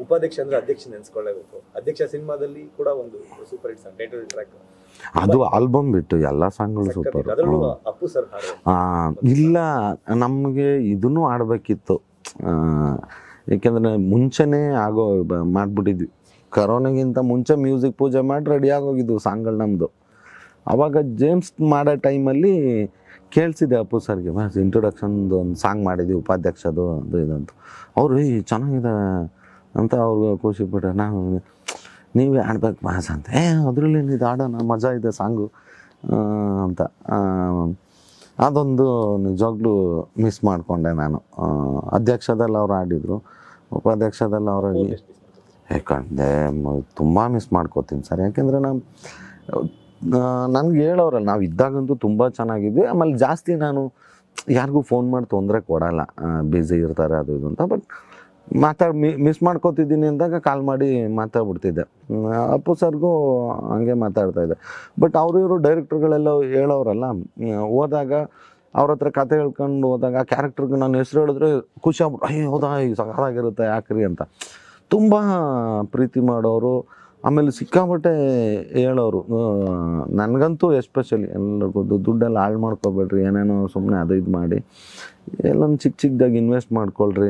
ಉಪಾಧ್ಯಕ್ಷ ಅಂದ್ರೆ ಅಧ್ಯಕ್ಷ ನೆನ್ಸ್ಕೊಳ್ಳೇಬೇಕು. ಅಧ್ಯಕ್ಷ ಸಿನಿಮಾದಲ್ಲಿ ಕೂಡ ಒಂದು super hit song, title track, ಅದು ಆಲ್ಬಮ್ ಬಿಟ್ಟು ಎಲ್ಲ ಸಾಂಗ್ಗಳು ಸೂಪರ್. ಅಪ್ಪು ಸರ್ ಇಲ್ಲ, ನಮಗೆ ಇದನ್ನು ಆಡಬೇಕಿತ್ತು, ಏಕೆಂದರೆ ಮುಂಚೆನೇ ಮಾಡಿಬಿಟ್ಟಿದ್ವಿ. ಕರೋನಾಗಿಂತ ಮುಂಚೆ ಮ್ಯೂಸಿಕ್ ಪೂಜೆ ಮಾಡಿ ರೆಡಿ ಆಗೋಗಿದ್ವು ಸಾಂಗ್ಗಳು ನಮ್ಮದು. ಆವಾಗ ಜೇಮ್ಸ್ ಮಾಡೋ ಟೈಮಲ್ಲಿ ಕೇಳಿಸಿದೆ ಅಪ್ಪು ಸರ್ಗೆ, ಇಂಟ್ರೊಡಕ್ಷನ್ದು ಒಂದು ಸಾಂಗ್ ಮಾಡಿದ್ವಿ ಉಪಾಧ್ಯಕ್ಷದು ಅದು ಇದಂತ. ಅವರು ಚೆನ್ನಾಗಿದೆ ಅಂತ ಅವ್ರಿಗೆ ಖುಷಿ ಪಟ್ಟೆ. ನಾವು ನೀವೇ ಆಡ್ಬೇಕು ಬಾಸ್ ಅಂತ, ಅದರಲ್ಲಿ ಇದು ಆಡೋಣ, ಮಜಾ ಇದೆ ಸಾಂಗು ಅಂತ. ಅದೊಂದು ನಿಜವಾಗ್ಲೂ ಮಿಸ್ ಮಾಡಿಕೊಂಡೆ ನಾನು. ಅಧ್ಯಕ್ಷದಲ್ಲಿ ಅವ್ರು ಆಡಿದರು, ಉಪಾಧ್ಯಕ್ಷದಲ್ಲಿ ಅವರಲ್ಲಿ ಯಾಕಂದೆ ತುಂಬ ಮಿಸ್ ಮಾಡ್ಕೋತೀನಿ ಸರ್. ಯಾಕೆಂದರೆ ನನಗೆ ಹೇಳೋರಲ್ಲ, ನಾವು ಇದ್ದಾಗಂತೂ ತುಂಬ ಚೆನ್ನಾಗಿದ್ವಿ. ಆಮೇಲೆ ಜಾಸ್ತಿ ನಾನು ಯಾರಿಗೂ ಫೋನ್ ಮಾಡಿ ತೊಂದರೆ ಕೊಡೋಲ್ಲ, ಬ್ಯುಸಿ ಇರ್ತಾರೆ ಅದು ಇದು ಅಂತ. ಬಟ್ ಮಿಸ್ ಮಾಡ್ಕೋತಿದ್ದೀನಿ ಅಂದಾಗ ಕಾಲ್ ಮಾಡಿ ಮಾತಾಡ್ಬಿಡ್ತಿದ್ದೆ. ಅಪ್ಪು ಸರ್ಗೂ ಹಂಗೆ ಮಾತಾಡ್ತಾಯಿದ್ದೆ. ಬಟ್ ಇವರು ಡೈರೆಕ್ಟ್ರುಗಳೆಲ್ಲ ಹೇಳೋರಲ್ಲ, ಹೋದಾಗ ಅವ್ರ ಹತ್ರ ಕತೆ ಹೇಳ್ಕೊಂಡು ಹೋದಾಗ ಆ ಕ್ಯಾರೆಕ್ಟ್ರಿಗೆ ನಾನು ಹೆಸ್ರು ಹೇಳಿದ್ರೆ ಖುಷಿ ಆಗ್ಬಿಟ್ಟು, ಹೌದಾ ಈಗ ಸಕಾಲಾಗಿರುತ್ತೆ ಯಾಕ್ರಿ ಅಂತ ತುಂಬ ಪ್ರೀತಿ ಮಾಡೋರು. ಆಮೇಲೆ ಸಿಕ್ಕಾಪಟ್ಟೆ ಹೇಳೋರು. ನನಗಂತೂ ಎಸ್ಪೆಷಲಿ ಎಲ್ಲರಿಗೂ ದುಡ್ಡೆಲ್ಲ ಹಾಳು ಮಾಡ್ಕೊಬೇಡ್ರಿ, ಏನೇನೋ ಸುಮ್ಮನೆ ಅದು ಇದು ಮಾಡಿ ಎಲ್ಲೊಂದು ಚಿಕ್ಕದಾಗಿ ಇನ್ವೆಸ್ಟ್ ಮಾಡ್ಕೊಳ್ರಿ,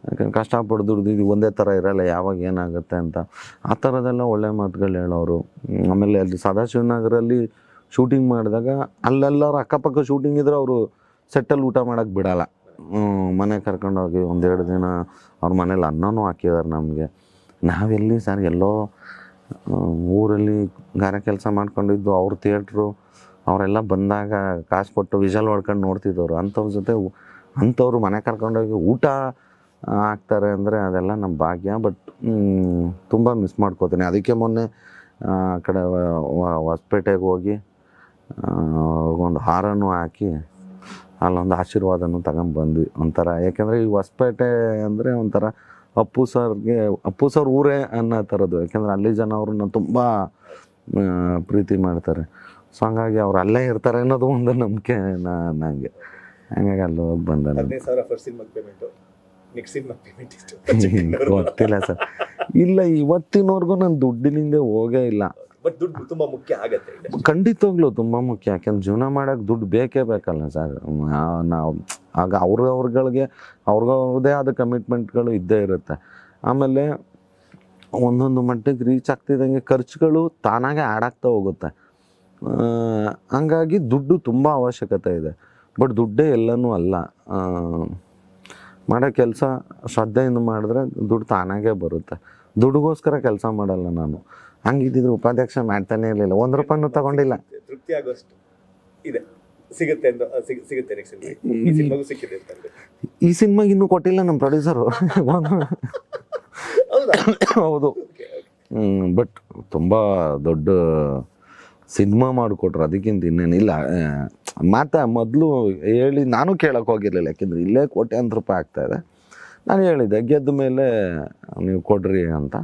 ಯಾಕಂದ್ರೆ ಕಷ್ಟಪಟ್ಟು ದುಡ್ದು ಒಂದೇ ಥರ ಇರೋಲ್ಲ, ಯಾವಾಗ ಏನಾಗುತ್ತೆ ಅಂತ ಆ ಥರದ್ದೆಲ್ಲ ಒಳ್ಳೆ ಮಾತುಗಳು ಹೇಳೋರು. ಆಮೇಲೆ ಅಲ್ಲಿ ಸದಾಶಿವನಗರಲ್ಲಿ ಶೂಟಿಂಗ್ ಮಾಡಿದಾಗ ಅಲ್ಲೆಲ್ಲರೂ ಅಕ್ಕಪಕ್ಕ ಶೂಟಿಂಗ್ ಇದ್ರೆ ಅವರು ಸೆಟ್ಟಲ್ಲಿ ಊಟ ಮಾಡೋಕ್ಕೆ ಬಿಡೋಲ್ಲ. ಮನೆ ಕರ್ಕೊಂಡೋಗಿ ಒಂದೆರಡು ದಿನ ಅವ್ರ ಮನೇಲಿ ಅನ್ನನೂ ಹಾಕಿದ್ದಾರೆ ನಮಗೆ. ನಾವೆಲ್ಲಿ ಸರ್ ಎಲ್ಲೋ ಊರಲ್ಲಿ ಗಾರೆ ಕೆಲಸ ಮಾಡ್ಕೊಂಡಿದ್ದು, ಅವ್ರ ಥಿಯೇಟ್ರು ಅವರೆಲ್ಲ ಬಂದಾಗ ಕಾಸು ಕೊಟ್ಟು ವಿಷಲ್ ಹೊಡ್ಕೊಂಡು ನೋಡ್ತಿದ್ದವರು. ಅಂಥವ್ರ ಜೊತೆ ಅಂಥವ್ರು ಮನೆ ಕರ್ಕೊಂಡೋಗಿ ಊಟ ಹಾಕ್ತಾರೆ ಅಂದರೆ ಅದೆಲ್ಲ ನಮ್ಮ ಭಾಗ್ಯ. ಬಟ್ ತುಂಬ ಮಿಸ್ ಮಾಡ್ಕೋತೀನಿ. ಅದಕ್ಕೆ ಮೊನ್ನೆ ಆ ಕಡೆ ಹೊಸಪೇಟೆಗೆ ಹೋಗಿ ಒಂದು ಹಾರನೂ ಹಾಕಿ ಅಲ್ಲೊಂದು ಆಶೀರ್ವಾದನೂ ತಗೊಂಡ್ಬಂದ್ವಿ ಒಂಥರ. ಯಾಕೆಂದರೆ ಈ ಹೊಸಪೇಟೆ ಅಂದರೆ ಒಂಥರ ಅಪ್ಪು ಸರ್ ಊರೇ ಅನ್ನೋ ಥರದ್ದು. ಯಾಕೆಂದರೆ ಅಲ್ಲಿ ಜನ ಅವ್ರನ್ನ ತುಂಬ ಪ್ರೀತಿ ಮಾಡ್ತಾರೆ. ಸೊ ಹಂಗಾಗಿ ಅವ್ರು ಅಲ್ಲೇ ಇರ್ತಾರೆ ಅನ್ನೋದು ಒಂದು ನಂಬಿಕೆ ನನಗೆ. ಹಂಗಾಗಿ ಅಲ್ಲಿ ಹೋಗಿ ಬಂದೆ. ಗೊತ್ತಿಲ್ಲ ಸರ್, ಇಲ್ಲ ಇವತ್ತಿನವರೆಗೂ ನಾನು ದುಡ್ಡಿನಿಂದ ಹೋಗೇ ಇಲ್ಲ. ಬಟ್ ದುಡ್ಡು ತುಂಬ ಮುಖ್ಯ ಆಗತ್ತೆ, ಖಂಡಿತವಾಗ್ಲೂ ತುಂಬ ಮುಖ್ಯ. ಯಾಕೆಂದ್ರೆ ಜೀವನ ಮಾಡೋಕ್ಕೆ ದುಡ್ಡು ಬೇಕೇ ಬೇಕಲ್ಲ ಸರ್. ನಾವು ಆಗ ಅವ್ರವ್ರಗಳಿಗೆ ಅವ್ರದೇ ಆದ ಕಮಿಟ್ಮೆಂಟ್ಗಳು ಇದ್ದೇ ಇರುತ್ತೆ. ಆಮೇಲೆ ಒಂದೊಂದು ಮಟ್ಟಿಗೆ ರೀಚ್ ಆಗ್ತಿದ್ದಂಗೆ ಖರ್ಚುಗಳು ತಾನಾಗೆ ಆಡಾಗ್ತಾ ಹೋಗುತ್ತೆ. ಹಂಗಾಗಿ ದುಡ್ಡು ತುಂಬ ಅವಶ್ಯಕತೆ ಇದೆ. ಬಟ್ ದುಡ್ಡೇ ಎಲ್ಲನೂ ಅಲ್ಲ. ಮಾಡೋ ಕೆಲಸ ಶ್ರದ್ಧೆಯಿಂದ ಮಾಡಿದ್ರೆ ದುಡ್ಡು ತಾನಾಗೇ ಬರುತ್ತೆ. ದುಡ್ಡುಗೋಸ್ಕರ ಕೆಲಸ ಮಾಡಲ್ಲ ನಾನು. ಹಂಗಿದ್ದಿದ್ರೆ ಉಪಾಧ್ಯಕ್ಷ ಮಾಡ್ತಾನೆ ಇರಲಿಲ್ಲ, ₹1 ತಗೊಂಡಿಲ್ಲ. ತೃಪ್ತಿ ಆಗೋಷ್ಟು ಇದೆ ಸಿಗುತ್ತೆ ಅಂತ ಸಿಗುತ್ತೆ. ಈ ಸಿನಿಮಾಗೆ ಇನ್ನೂ ಕೊಟ್ಟಿಲ್ಲ ನಮ್ಮ ಪ್ರೊಡ್ಯೂಸರು. ಹೌದು. ಬಟ್ ತುಂಬ ದೊಡ್ಡ ಸಿನಿಮಾ ಮಾಡಿಕೊಟ್ರು, ಅದಕ್ಕಿಂತ ಇನ್ನೇನಿಲ್ಲ. ಮೊದಲು ಹೇಳಿ ನಾನು ಕೇಳೋಕೆ ಹೋಗಿರಲಿಲ್ಲ, ಯಾಕೆಂದರೆ ಇಲ್ಲೇ ₹1,000,000 ಆಗ್ತಾಯಿದೆ. ನಾನು ಹೇಳಿದ್ದೆ ಗೆದ್ದ ಮೇಲೆ ನೀವು ಕೊಡ್ರಿ ಅಂತ.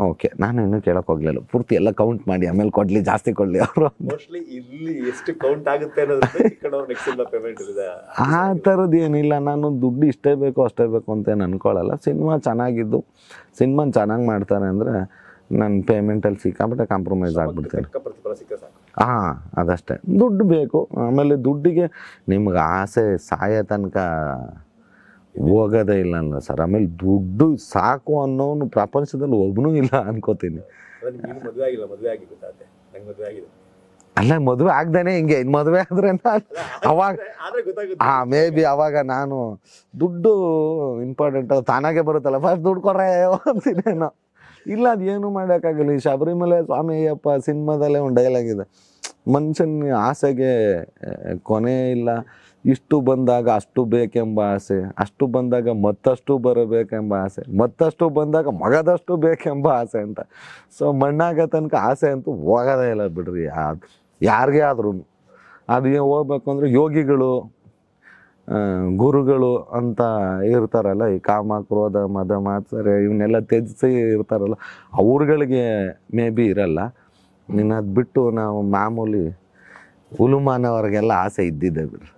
ಓಕೆ, ನಾನು ಇನ್ನೂ ಕೇಳೋಕೆ ಹೋಗಲಿಲ್ಲ. ಪೂರ್ತಿ ಎಲ್ಲ ಕೌಂಟ್ ಮಾಡಿ ಆಮೇಲೆ ಕೊಡಲಿ, ಜಾಸ್ತಿ ಕೊಡಲಿ ಅವರು. ಮೋಸ್ಟ್ಲಿ ಇಲ್ಲಿ ಎಷ್ಟು ಕೌಂಟ್ ಆಗುತ್ತೆ ಆ ಥರದ್ದು ಏನಿಲ್ಲ. ನಾನು ದುಡ್ಡು ಇಷ್ಟೇ ಬೇಕು ಅಷ್ಟೇ ಬೇಕು ಅಂತ ಅನ್ಕೊಳ್ಳಲ್ಲ. ಸಿನಿಮಾ ಚೆನ್ನಾಗಿದ್ದು, ಸಿನಿಮಾ ಚೆನ್ನಾಗಿ ಮಾಡ್ತಾರೆ ಅಂದರೆ ನಾನು ಪೇಮೆಂಟಲ್ಲಿ ಸಿಕ್ಕಾಬಿಟ್ಟೆ ಕಾಂಪ್ರಮೈಸ್ ಆಗಿಬಿಡ್ತೇನೆ. ಹಾಂ, ಅದಷ್ಟೇ. ದುಡ್ಡು ಬೇಕು. ಆಮೇಲೆ ದುಡ್ಡಿಗೆ ನಿಮ್ಗೆ ಆಸೆ ಸಾಯೋ ತನಕ ಹೋಗೋದೇ ಇಲ್ಲ ಅಲ್ಲ ಸರ್. ಆಮೇಲೆ ದುಡ್ಡು ಸಾಕು ಅನ್ನೋನು ಪ್ರಪಂಚದಲ್ಲಿ ಒಬ್ಬನೂ ಇಲ್ಲ ಅನ್ಕೋತೀನಿ. ಅಲ್ಲ, ಮದುವೆ ಆಗ್ದೇನೆ ಹಿಂಗೆ. ಮದುವೆ ಆದ್ರೆ ಅವಾಗ ಮೇ ಬಿ ಅವಾಗ ನಾನು ದುಡ್ಡು ಇಂಪಾರ್ಟೆಂಟ್ ತಾನಾಗೆ ಬರುತ್ತಲ್ಲ, ಫಸ್ಟ್ ದುಡ್ಡು ಕೊಡ್ರೆ ಅಂತೀನೇನೋ. ಇಲ್ಲ, ಅದೇನು ಮಾಡೋಕ್ಕಾಗಲ್ಲ. ಈ ಶಬರಿಮಲೆ ಸ್ವಾಮಿ ಅಯ್ಯಪ್ಪ ಸಿನಿಮಾದಲ್ಲೇ ಒಂದು ಡೈಲಾಗ್ ಇದೆ, ಮನುಷ್ಯನ ಆಸೆಗೆ ಕೊನೆ ಇಲ್ಲ. ಇಷ್ಟು ಬಂದಾಗ ಅಷ್ಟು ಬೇಕೆಂಬ ಆಸೆ, ಅಷ್ಟು ಬಂದಾಗ ಮತ್ತಷ್ಟು ಬರಬೇಕೆಂಬ ಆಸೆ, ಮತ್ತಷ್ಟು ಬಂದಾಗ ಮಗದಷ್ಟು ಬೇಕೆಂಬ ಆಸೆ ಅಂತ. ಸೊ ಮಣ್ಣಾಗ ತನಕ ಆಸೆ ಅಂತೂ ಹೋಗೋದೇ ಇಲ್ಲ ಬಿಡ್ರಿ ಯಾರಿಗೇ ಆದ್ರೂ. ಅದು ಹೋಗ್ಬೇಕು ಅಂದರೆ ಯೋಗಿಗಳು, ಗುರುಗಳು ಅಂತ ಇರ್ತಾರಲ್ಲ, ಈ ಕಾಮ ಕ್ರೋಧ ಮದ ಮಾತ್ಸರ್ಯ ಇವನ್ನೆಲ್ಲ ತ್ಯಜಿಸಿ ಇರ್ತಾರಲ್ಲ, ಅವ್ರುಗಳಿಗೆ ಮೇ ಬಿ ಇರಲ್ಲ. ಅದು ಬಿಟ್ಟು ನಾವು ಮಾಮೂಲಿ ಹುಲುಮಾನವ್ರಿಗೆಲ್ಲ ಆಸೆ ಇದ್ದಿದ್ದೆ ಬಿಡ್ರಿ.